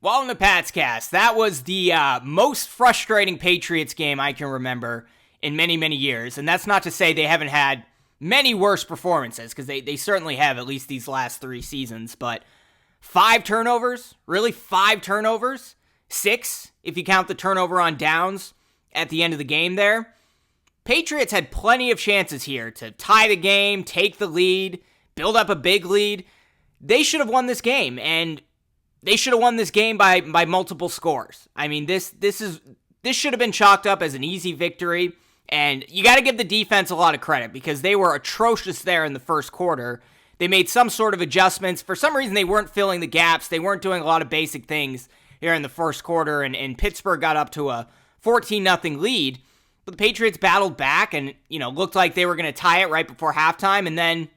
Welcome to PatsCast. That was the most frustrating Patriots game I can remember in many, many years. And that's not to say they haven't had many worse performances, because they certainly have, at least these last 3 seasons. But 5 turnovers? Really? 5 turnovers? 6, if you count the turnover on downs at the end of the game there. Patriots had plenty of chances here to tie the game, take the lead, build up a big lead. They should have won this game, and they should have won this game by multiple scores. I mean, this should have been chalked up as an easy victory, and you got to give the defense a lot of credit because they were atrocious there in the first quarter. They made some sort of adjustments. For some reason, they weren't filling the gaps. They weren't doing a lot of basic things here in the first quarter, and Pittsburgh got up to a 14-0 lead. But the Patriots battled back and, looked like they were going to tie it right before halftime, and then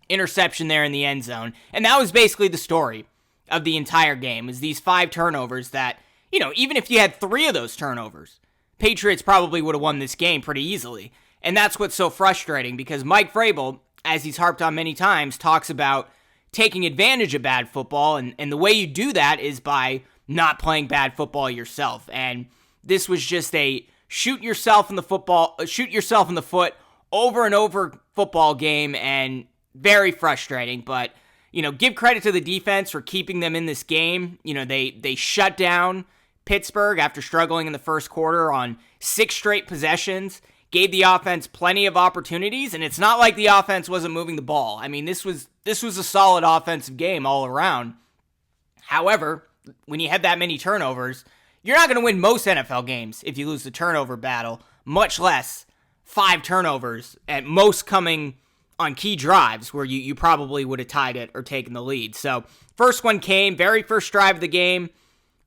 interception there in the end zone. And that was basically the story of the entire game, is these 5 turnovers that, even if you had 3 of those turnovers, Patriots probably would have won this game pretty easily. And that's what's so frustrating, because Mike Vrabel, as he's harped on many times, talks about taking advantage of bad football, and the way you do that is by not playing bad football yourself. And this was just a shoot yourself in the foot over and over football game, and very frustrating. But give credit to the defense for keeping them in this game. They shut down Pittsburgh after struggling in the first quarter on 6 straight possessions, gave the offense plenty of opportunities, and it's not like the offense wasn't moving the ball. I mean, this was a solid offensive game all around. However, when you have that many turnovers, you're not going to win most NFL games if you lose the turnover battle, much less 5 turnovers, at most coming on key drives where you probably would have tied it or taken the lead. So, first one came, very first drive of the game,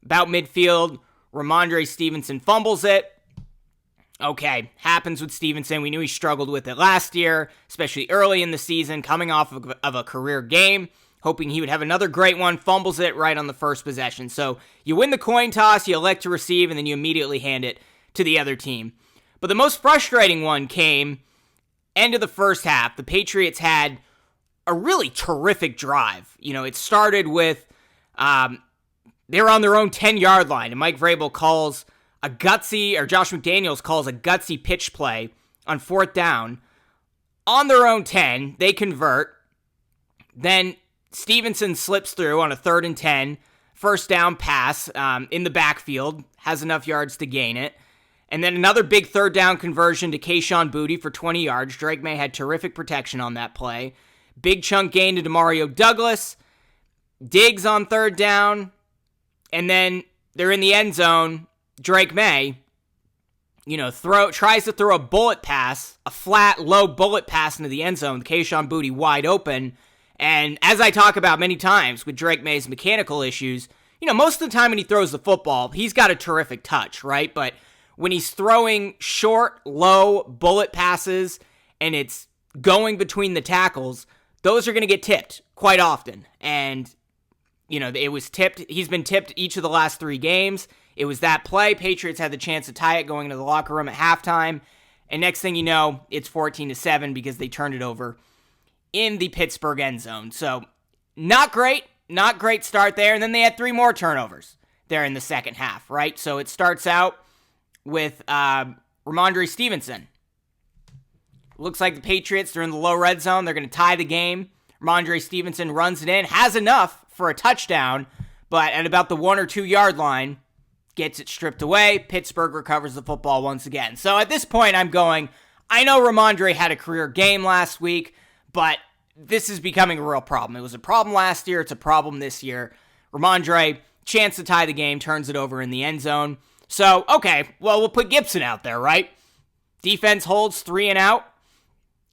about midfield. Ramondre Stevenson fumbles it. Okay, happens with Stevenson. We knew he struggled with it last year, especially early in the season, coming off of a career game, hoping he would have another great one, fumbles it right on the first possession. So, you win the coin toss, you elect to receive, and then you immediately hand it to the other team. But the most frustrating one came end of the first half. The Patriots had a really terrific drive. It started with, they were on their own 10-yard line, and Mike Vrabel calls Josh McDaniels calls a gutsy pitch play on 4th down. On their own 10, they convert. Then Stevenson slips through on a 3rd and 10, first down pass in the backfield, has enough yards to gain it. And then another big 3rd down conversion to Kayshon Boutte for 20 yards. Drake May had terrific protection on that play. Big chunk gain to Demario Douglas. Diggs on 3rd down. And then they're in the end zone. Drake May, tries to throw a bullet pass, a flat, low bullet pass into the end zone with Kayshon Boutte wide open. And as I talk about many times with Drake May's mechanical issues, most of the time when he throws the football, he's got a terrific touch, right? But when he's throwing short, low bullet passes and it's going between the tackles, those are going to get tipped quite often. And, it was tipped. He's been tipped each of the last 3 games. It was that play. Patriots had the chance to tie it going into the locker room at halftime. And next thing you know, it's 14-7 because they turned it over in the Pittsburgh end zone. So, not great start there. And then they had 3 more turnovers there in the second half, right? So it starts out with Ramondre Stevenson. Looks like the Patriots, they're in the low red zone. They're going to tie the game. Ramondre Stevenson runs it in, has enough for a touchdown, but at about the 1 or 2 yard line, gets it stripped away. Pittsburgh recovers the football once again. So at this point, I'm going, I know Ramondre had a career game last week, but this is becoming a real problem. It was a problem last year. It's a problem this year. Ramondre, chance to tie the game, turns it over in the end zone. So, okay, well, we'll put Gibson out there, right? Defense holds 3 and out.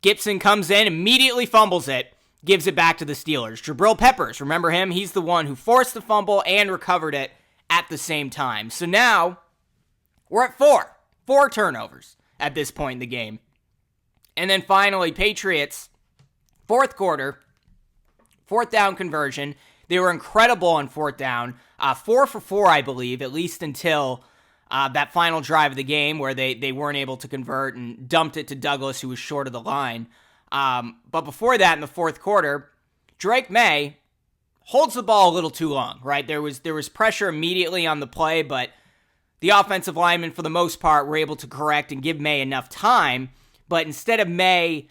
Gibson comes in, immediately fumbles it, gives it back to the Steelers. Jabril Peppers, remember him? He's the one who forced the fumble and recovered it at the same time. So now, we're at 4. 4 turnovers at this point in the game. And then finally, Patriots, 4th quarter, 4th down conversion. They were incredible on 4th down. 4 for 4, I believe, at least until that final drive of the game where they weren't able to convert and dumped it to Douglas, who was short of the line. But before that, in the 4th quarter, Drake May holds the ball a little too long, right? There was pressure immediately on the play, but the offensive linemen, for the most part, were able to correct and give May enough time. But instead of May,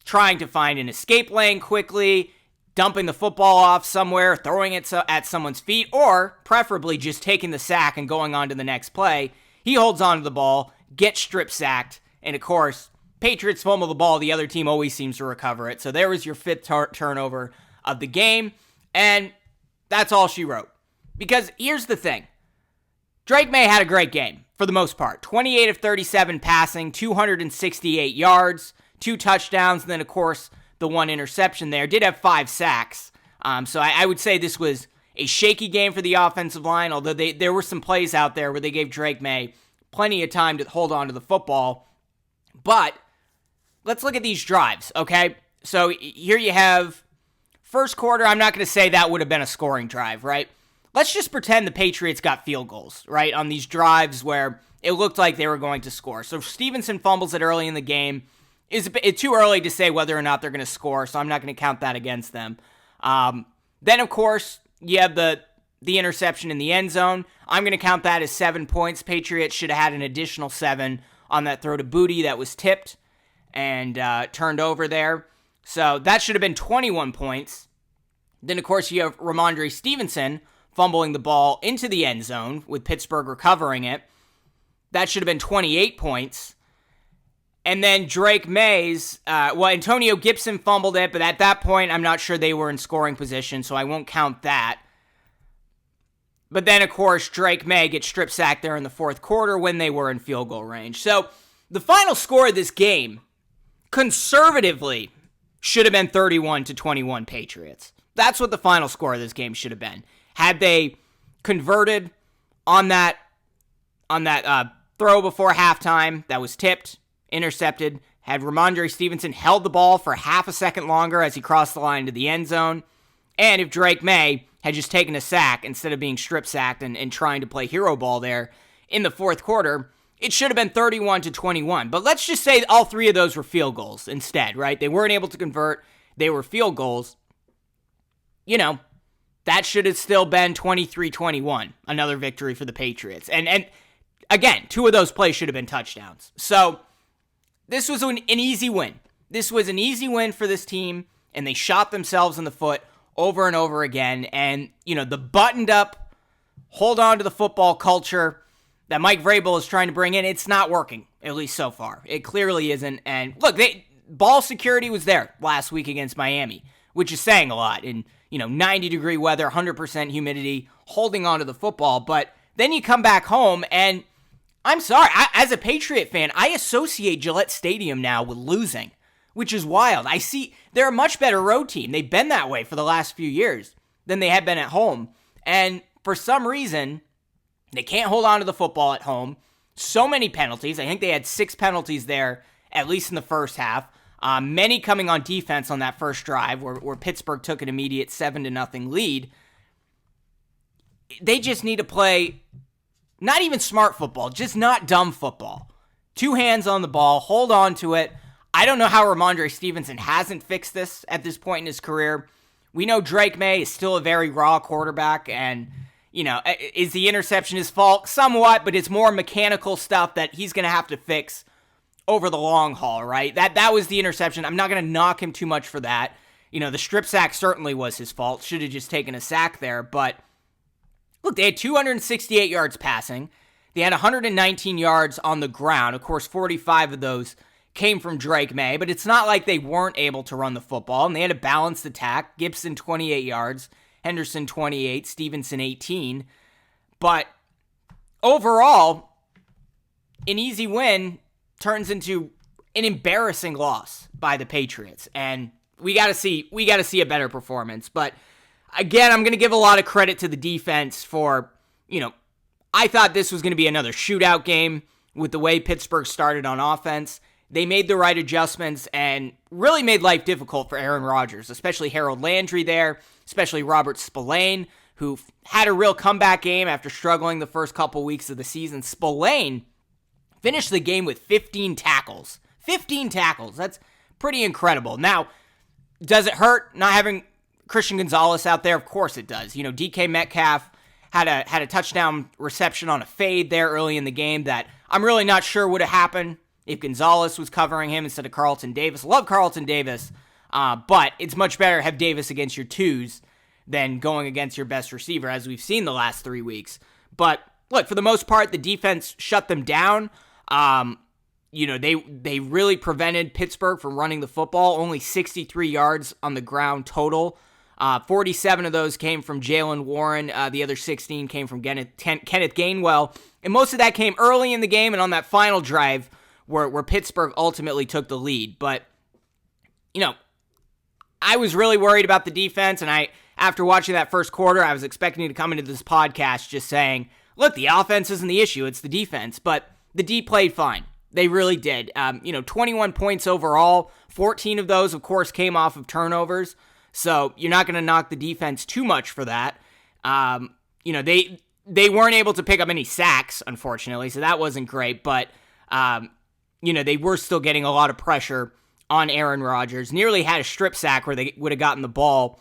trying to find an escape lane quickly, dumping the football off somewhere, throwing it at someone's feet, or preferably just taking the sack and going on to the next play, he holds on to the ball, gets strip sacked, and of course, Patriots fumble the ball, the other team always seems to recover it. So there was your fifth turnover of the game, and that's all she wrote. Because here's the thing. Drake May had a great game, for the most part. 28 of 37 passing, 268 yards, 2 touchdowns, and then, of course, the 1 interception there. Did have 5 sacks. So I would say this was a shaky game for the offensive line, although there were some plays out there where they gave Drake May plenty of time to hold on to the football. But let's look at these drives, okay? So here you have first quarter. I'm not going to say that would have been a scoring drive, right? Let's just pretend the Patriots got field goals, right, on these drives where it looked like they were going to score. So Stevenson fumbles it early in the game. It's too early to say whether or not they're going to score, so I'm not going to count that against them. Then, of course, you have the interception in the end zone. I'm going to count that as 7 points. Patriots should have had an additional 7 on that throw to Booty that was tipped and turned over there. So that should have been 21 points. Then, of course, you have Ramondre Stevenson fumbling the ball into the end zone with Pittsburgh recovering it. That should have been 28 points. And then Drake May's, Antonio Gibson fumbled it, but at that point, I'm not sure they were in scoring position, so I won't count that. But then, of course, Drake May gets strip sacked there in the fourth quarter when they were in field goal range. So the final score of this game, conservatively, should have been 31-21 Patriots. That's what the final score of this game should have been. Had they converted on that throw before halftime that was tipped, intercepted, had Ramondre Stevenson held the ball for half a second longer as he crossed the line to the end zone, and if Drake May had just taken a sack instead of being strip sacked and trying to play hero ball there in the fourth quarter, it should have been 31-21. But let's just say all 3 of those were field goals instead, right? They weren't able to convert. They were field goals. That should have still been 23-21, another victory for the Patriots. And again, 2 of those plays should have been touchdowns. So this was an easy win. This was an easy win for this team, and they shot themselves in the foot over and over again. And, the buttoned up, hold on to the football culture that Mike Vrabel is trying to bring in, it's not working, at least so far. It clearly isn't. And look, ball security was there last week against Miami, which is saying a lot. In 90-degree weather, 100% humidity, holding on to the football. But then you come back home, and I'm sorry, as a Patriot fan, I associate Gillette Stadium now with losing, which is wild. I see they're a much better road team. They've been that way for the last few years than they have been at home. And for some reason, they can't hold on to the football at home. So many penalties. I think they had 6 penalties there, at least in the first half. Many coming on defense on that first drive where Pittsburgh took an immediate 7-0 lead. They just need to play not even smart football, just not dumb football. 2 hands on the ball, hold on to it. I don't know how Ramondre Stevenson hasn't fixed this at this point in his career. We know Drake May is still a very raw quarterback, and, is the interception his fault? Somewhat, but it's more mechanical stuff that he's going to have to fix over the long haul, right? That was the interception. I'm not going to knock him too much for that. The strip sack certainly was his fault. Should have just taken a sack there. But look, they had 268 yards passing. They had 119 yards on the ground. Of course, 45 of those came from Drake May, but it's not like they weren't able to run the football, and they had a balanced attack. Gibson, 28 yards. Henderson, 28. Stevenson, 18. But overall, an easy win turns into an embarrassing loss by the Patriots, and we got to see a better performance. But again, I'm going to give a lot of credit to the defense for, I thought this was going to be another shootout game with the way Pittsburgh started on offense. They made the right adjustments and really made life difficult for Aaron Rodgers, especially Harold Landry there, especially Robert Spillane, who had a real comeback game after struggling the first couple weeks of the season. Spillane finished the game with 15 tackles. 15 tackles. That's pretty incredible. Now, does it hurt not having Christian Gonzalez out there? Of course it does. DK Metcalf had a touchdown reception on a fade there early in the game that I'm really not sure would have happened if Gonzalez was covering him instead of Carlton Davis. Love Carlton Davis, but it's much better to have Davis against your twos than going against your best receiver, as we've seen the last 3 weeks. But look, for the most part, the defense shut them down. They really prevented Pittsburgh from running the football. Only 63 yards on the ground total. 47 of those came from Jaylen Warren. The other 16 came from Kenneth Gainwell. And most of that came early in the game and on that final drive where Pittsburgh ultimately took the lead. But, I was really worried about the defense, and after watching that first quarter, I was expecting to come into this podcast just saying, look, the offense isn't the issue, it's the defense. But the D played fine. They really did. 21 points overall. 14 of those, of course, came off of turnovers. So you're not going to knock the defense too much for that. They weren't able to pick up any sacks, unfortunately, so that wasn't great. But, they were still getting a lot of pressure on Aaron Rodgers. Nearly had a strip sack where they would have gotten the ball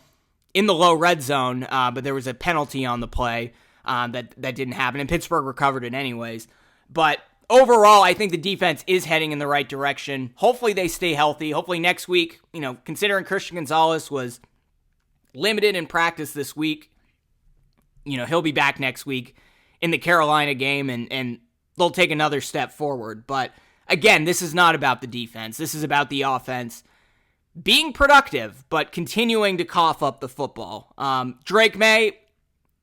in the low red zone, but there was a penalty on the play that didn't happen, and Pittsburgh recovered it anyways. But overall, I think the defense is heading in the right direction. Hopefully they stay healthy. Hopefully next week, considering Christian Gonzalez was limited in practice this week, he'll be back next week in the Carolina game, and they'll take another step forward. But again, this is not about the defense. This is about the offense being productive, but continuing to cough up the football. Drake May,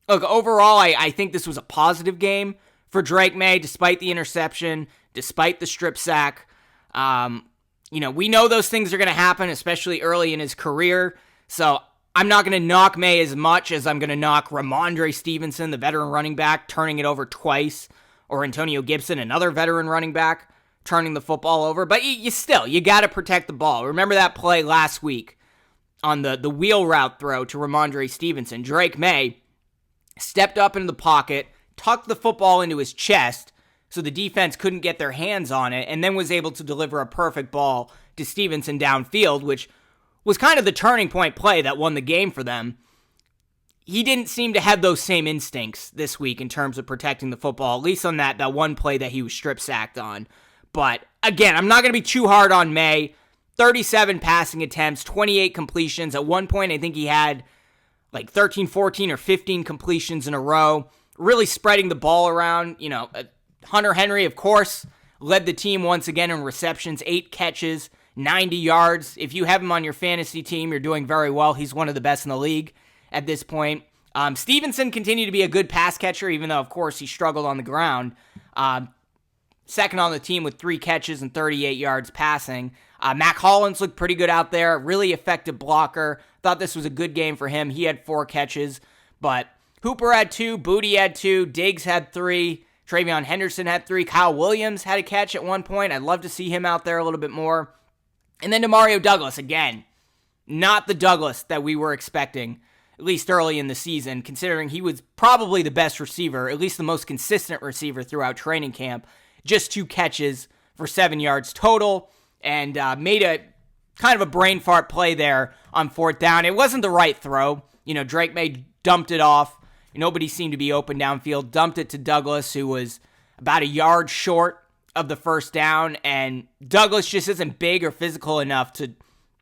look, overall, I think this was a positive game for Drake May, despite the interception, despite the strip sack. We know those things are going to happen, especially early in his career. So I'm not going to knock May as much as I'm going to knock Ramondre Stevenson, the veteran running back, turning it over twice, or Antonio Gibson, another veteran running back, turning the football over. But you got to protect the ball. Remember that play last week on the wheel route throw to Ramondre Stevenson. Drake May stepped up into the pocket, tucked the football into his chest so the defense couldn't get their hands on it, and then was able to deliver a perfect ball to Stevenson downfield, which was kind of the turning point play that won the game for them. He didn't seem to have those same instincts this week in terms of protecting the football, at least on that one play that he was strip sacked on. But again, I'm not going to be too hard on May. 37 passing attempts, 28 completions. At one point, I think he had like 13, 14, or 15 completions in a row. Really spreading the ball around. Hunter Henry, of course, led the team once again in receptions, 8 catches, 90 yards. If you have him on your fantasy team, you're doing very well. He's one of the best in the league at this point. Stevenson continued to be a good pass catcher, even though, of course, he struggled on the ground. Second on the team with 3 catches and 38 yards passing. Mac Hollins looked pretty good out there. Really effective blocker. Thought this was a good game for him. He had 4 catches, but Hooper had 2, Booty had 2, Diggs had 3, Travion Henderson had 3, Kyle Williams had a catch at one point. I'd love to see him out there a little bit more. And then Demario Douglas, again, not the Douglas that we were expecting, at least early in the season, considering he was probably the best receiver, at least the most consistent receiver throughout training camp. Just 2 catches for 7 yards total, and made a kind of a brain fart play there on 4th down. It wasn't the right throw. Drake May dumped it off. Nobody seemed to be open downfield. Dumped it to Douglas, who was about a yard short of the first down, and Douglas just isn't big or physical enough to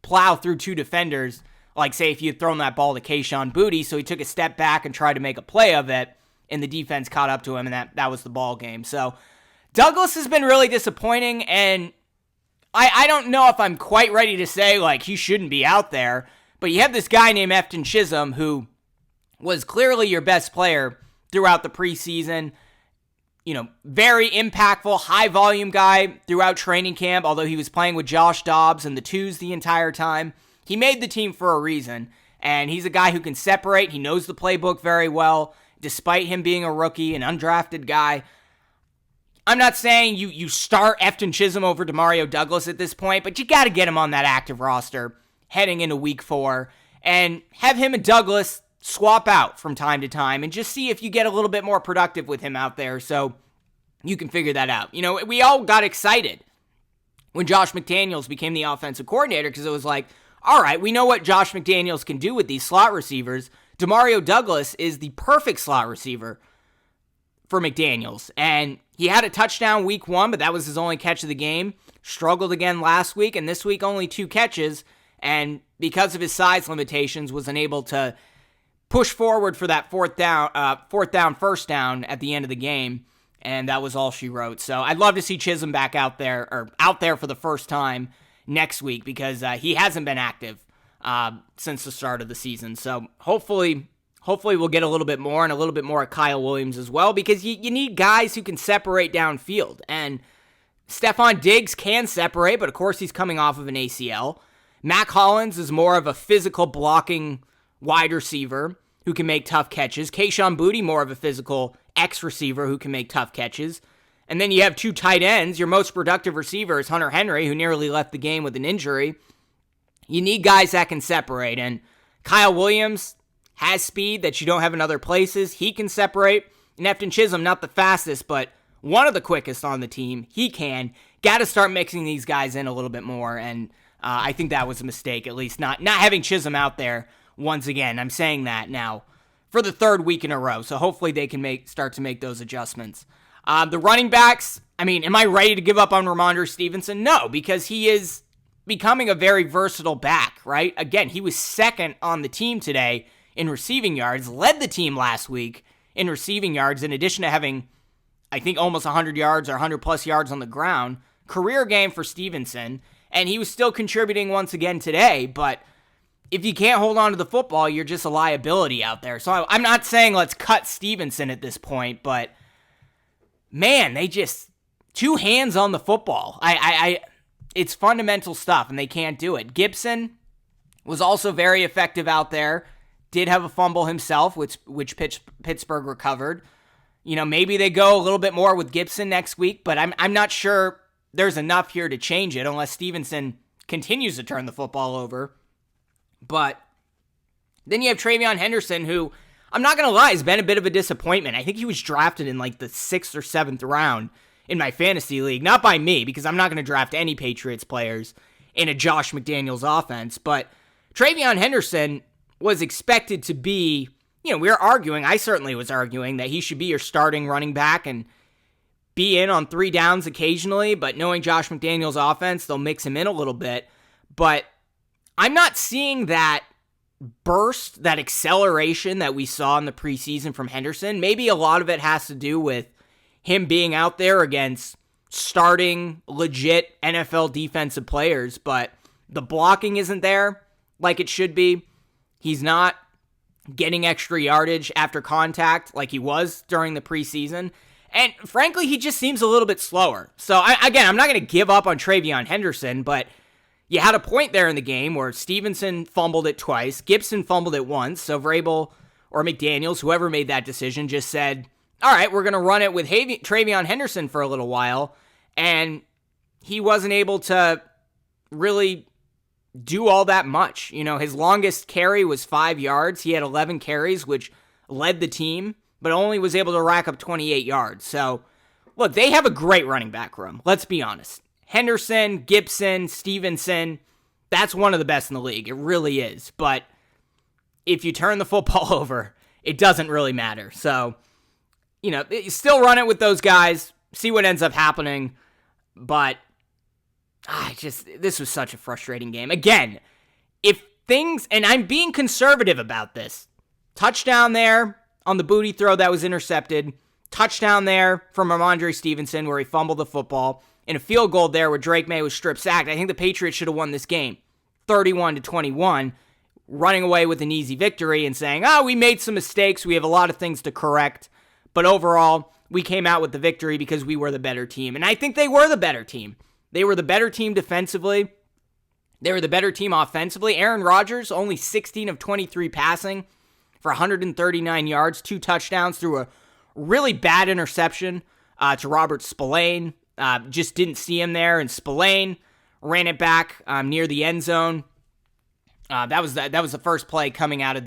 plow through 2 defenders, like, say, if you had thrown that ball to Kayshon Boutte. So he took a step back and tried to make a play of it, and the defense caught up to him, and that was the ball game. So Douglas has been really disappointing, and I don't know if I'm quite ready to say, like, he shouldn't be out there, but you have this guy named Efton Chisholm who was clearly your best player throughout the preseason. Very impactful, high-volume guy throughout training camp, although he was playing with Josh Dobbs and the twos the entire time. He made the team for a reason, and he's a guy who can separate. He knows the playbook very well, despite him being a rookie, an undrafted guy. I'm not saying you start Efton Chisholm over Demario Douglas at this point, but you got to get him on that active roster heading into week 4 and have him and Douglas swap out from time to time and just see if you get a little bit more productive with him out there so you can figure that out. We all got excited when Josh McDaniels became the offensive coordinator because it was like, all right, we know what Josh McDaniels can do with these slot receivers. Demario Douglas is the perfect slot receiver for McDaniels. And he had a touchdown week 1, but that was his only catch of the game. Struggled again last week, and this week only 2 catches. And because of his size limitations, was unable to push forward for that fourth down, first down at the end of the game. And that was all she wrote. So I'd love to see Chisholm back out there for the first time next week, because he hasn't been active since the start of the season. So hopefully we'll get a little bit more, and a little bit more at Kyle Williams as well, because you need guys who can separate downfield. And Stephon Diggs can separate, but of course he's coming off of an ACL. Mac Hollins is more of a physical blocking wide receiver who can make tough catches. Kayshon Boutte, more of a physical X receiver who can make tough catches. And then you have 2 tight ends. Your most productive receiver is Hunter Henry, who nearly left the game with an injury. You need guys that can separate. And Kyle Williams has speed that you don't have in other places. He can separate. And Efton Chisholm, not the fastest, but one of the quickest on the team. He can. Got to start mixing these guys in a little bit more. And I think that was a mistake, at least not having Chisholm out there once again. I'm saying that now for the 3rd week in a row. So hopefully they can start to make those adjustments. The running backs, I mean, am I ready to give up on Ramondre Stevenson? No, because he is becoming a very versatile back, right? Again, he was 2nd on the team today in receiving yards, led the team last week in receiving yards, in addition to having, I think, almost 100 yards or 100 plus yards on the ground. Career game for Stevenson, and he was still contributing once again today, but if you can't hold on to the football, you're just a liability out there. So I'm not saying let's cut Stevenson at this point, but man, they just 2 hands on the football. It's fundamental stuff, and they can't do it. Gibson was also very effective out there. Did have a fumble himself, which Pittsburgh recovered. You know, maybe they go a little bit more with Gibson next week, but I'm not sure there's enough here to change it unless Stevenson continues to turn the football over. But then you have Travion Henderson, who, I'm not going to lie, has been a bit of a disappointment. I think he was drafted in like the 6th or 7th round in my fantasy league. Not by me, because I'm not going to draft any Patriots players in a Josh McDaniels offense. But Travion Henderson was expected to be, I certainly was arguing that he should be your starting running back and be in on 3 downs occasionally. But knowing Josh McDaniels' offense, they'll mix him in a little bit. But I'm not seeing that burst, that acceleration that we saw in the preseason from Henderson. Maybe a lot of it has to do with him being out there against starting legit NFL defensive players, but the blocking isn't there like it should be. He's not getting extra yardage after contact like he was during the preseason. And frankly, he just seems a little bit slower. So I'm not going to give up on Travion Henderson, but you had a point there in the game where Stevenson fumbled it twice, Gibson fumbled it once, so Vrabel or McDaniels, whoever made that decision, just said, all right, we're going to run it with Travion Henderson for a little while, and he wasn't able to really do all that much. His longest carry was 5 yards. He had 11 carries, which led the team, but only was able to rack up 28 yards. So, look, they have a great running back room, let's be honest. Henderson, Gibson, Stevenson, that's one of the best in the league. It really is. But if you turn the football over, it doesn't really matter. So, you still run it with those guys, see what ends up happening. But this was such a frustrating game. Again, and I'm being conservative about this. Touchdown there on the Boutte throw that was intercepted. Touchdown there from Ramondre Stevenson where he fumbled the football. And a field goal there where Drake May was strip sacked. I think the Patriots should have won this game 31-21, running away with an easy victory and saying, we made some mistakes. We have a lot of things to correct. But overall, we came out with the victory because we were the better team. And I think they were the better team. They were the better team defensively. They were the better team offensively. Aaron Rodgers, only 16 of 23 passing for 139 yards, 2 touchdowns through a really bad interception to Robert Spillane. Just didn't see him there, and Spillane ran it back near the end zone. That was the first play coming out of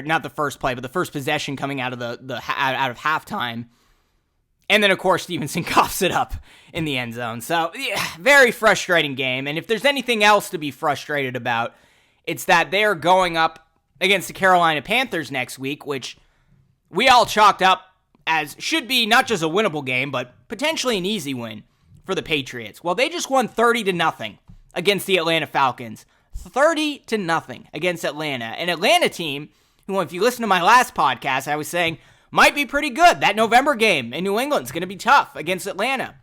not the first play, but the first possession coming out of out of halftime. And then, of course, Stevenson coughs it up in the end zone. So, yeah, very frustrating game. And if there's anything else to be frustrated about, it's that they're going up against the Carolina Panthers next week, which we all chalked up as should be not just a winnable game, but potentially an easy win for the Patriots. Well, they just won 30-0 against the Atlanta Falcons. 30-0 against Atlanta. An Atlanta team who, if you listen to my last podcast, I was saying might be pretty good. That November game in New England's going to be tough against Atlanta.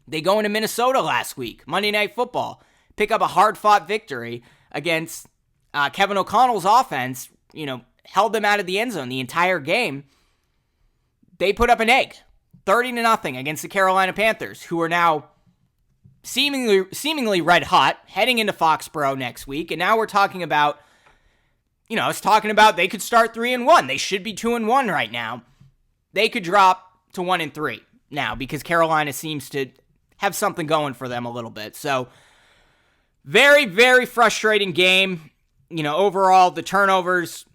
They go into Minnesota last week, Monday Night Football, pick up a hard-fought victory against Kevin O'Connell's offense, held them out of the end zone the entire game. They put up an egg, 30-0 against the Carolina Panthers, who are now seemingly red hot, heading into Foxborough next week. And now we're talking about, I was talking about they could start 3-1. They should be 2-1 right now. They could drop to 1-3 now because Carolina seems to have something going for them a little bit. So very, very frustrating game. Overall, the turnovers,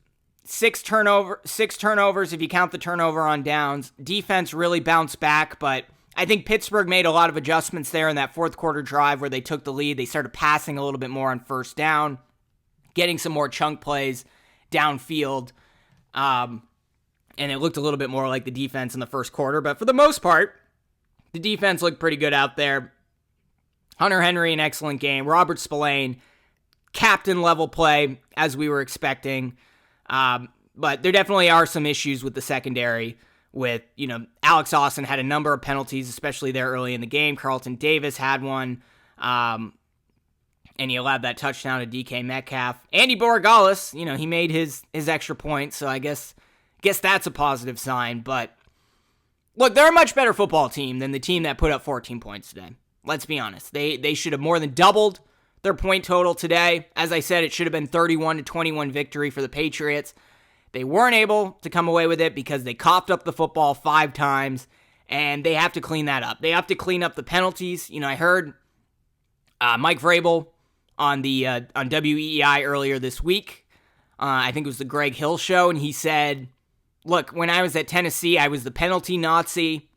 six turnovers if you count the turnover on downs. Defense really bounced back, but I think Pittsburgh made a lot of adjustments there in that fourth quarter drive where they took the lead. They started passing a little bit more on first down, getting some more chunk plays downfield, and it looked a little bit more like the defense in the first quarter. But for the most part, the defense looked pretty good out there. Hunter Henry, an excellent game. Robert Spillane, captain-level play, as we were expecting. But there definitely are some issues with the secondary with, Alex Austin had a number of penalties, especially there early in the game. Carlton Davis had one, and he allowed that touchdown to DK Metcalf. Andy Borregales, he made his extra point, so I guess that's a positive sign. But, look, they're a much better football team than the team that put up 14 points today. Let's be honest. They should have more than doubled their point total today. As I said, it should have been 31-21 victory for the Patriots. They weren't able to come away with it because they coughed up the football 5 times, and they have to clean that up. They have to clean up the penalties. I heard Mike Vrabel on WEEI earlier this week. I think it was the Greg Hill show, and he said, look, when I was at Tennessee, I was the penalty Nazi,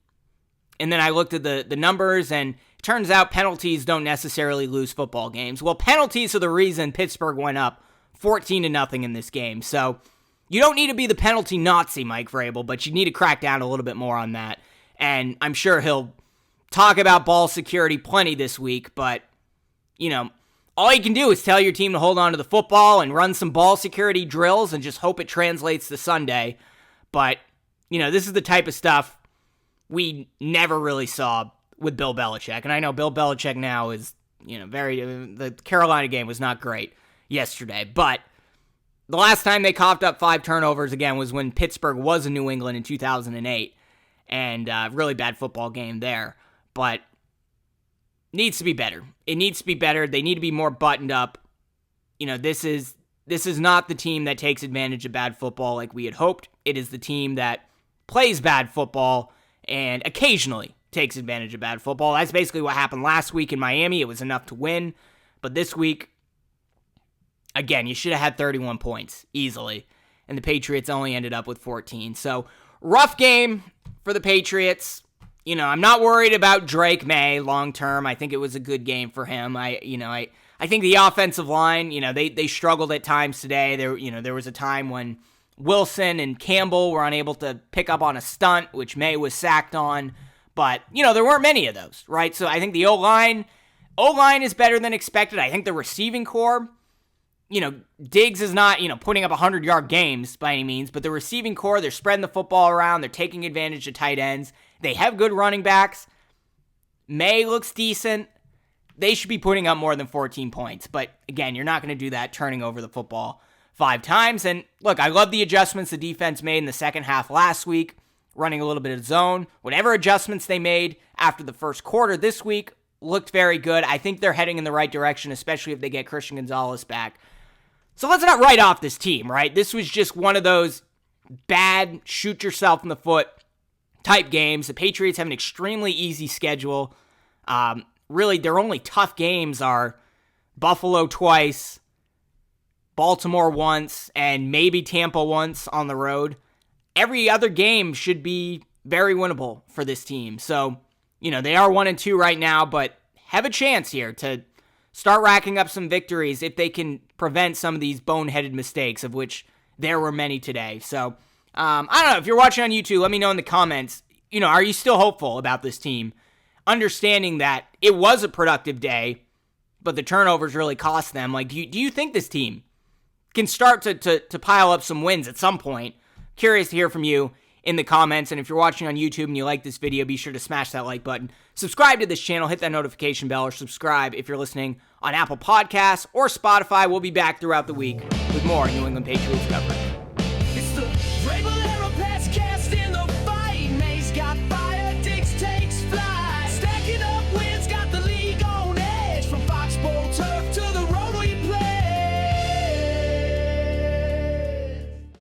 and then I looked at the numbers, and it turns out penalties don't necessarily lose football games. Well, penalties are the reason Pittsburgh went up 14-0 in this game. So you don't need to be the penalty Nazi, Mike Vrabel, but you need to crack down a little bit more on that. And I'm sure he'll talk about ball security plenty this week, but, all you can do is tell your team to hold on to the football and run some ball security drills and just hope it translates to Sunday. But, this is the type of stuff we never really saw with Bill Belichick. And I know Bill Belichick now is, the Carolina game was not great yesterday. But the last time they coughed up 5 turnovers again was when Pittsburgh was in New England in 2008. And really bad football game there. But needs to be better. It needs to be better. They need to be more buttoned up. This is not the team that takes advantage of bad football like we had hoped. It is the team that plays bad football and occasionally takes advantage of bad football. That's basically what happened last week in Miami. It was enough to win. But this week, again, you should have had 31 points easily. And the Patriots only ended up with 14. So, rough game for the Patriots. I'm not worried about Drake May long term. I think it was a good game for him. I think the offensive line, they struggled at times today. There was a time when Wilson and Campbell were unable to pick up on a stunt, which May was sacked on. But, there weren't many of those, right? So I think the O-line is better than expected. I think the receiving core, Diggs is not, putting up 100-yard games by any means, but the receiving core, they're spreading the football around. They're taking advantage of tight ends. They have good running backs. May looks decent. They should be putting up more than 14 points. But, again, you're not going to do that turning over the football 5 times. And, look, I love the adjustments the defense made in the second half last week, running a little bit of zone. Whatever adjustments they made after the first quarter this week looked very good. I think they're heading in the right direction, especially if they get Christian Gonzalez back. So let's not write off this team, right? This was just one of those bad, shoot yourself in the foot type games. The Patriots have an extremely easy schedule. Really, their only tough games are Buffalo twice, Baltimore once, and maybe Tampa once on the road. Every other game should be very winnable for this team. So, they are 1-2 right now, but have a chance here to start racking up some victories if they can prevent some of these boneheaded mistakes, of which there were many today. So, I don't know. If you're watching on YouTube, let me know in the comments, are you still hopeful about this team? Understanding that it was a productive day, but the turnovers really cost them. Like, do you think this team can start to pile up some wins at some point? Curious to hear from you in the comments. And if you're watching on YouTube and you like this video, be sure to smash that like button. Subscribe to this channel, hit that notification bell, or subscribe if you're listening on Apple Podcasts or Spotify. We'll be back throughout the week with more New England Patriots coverage.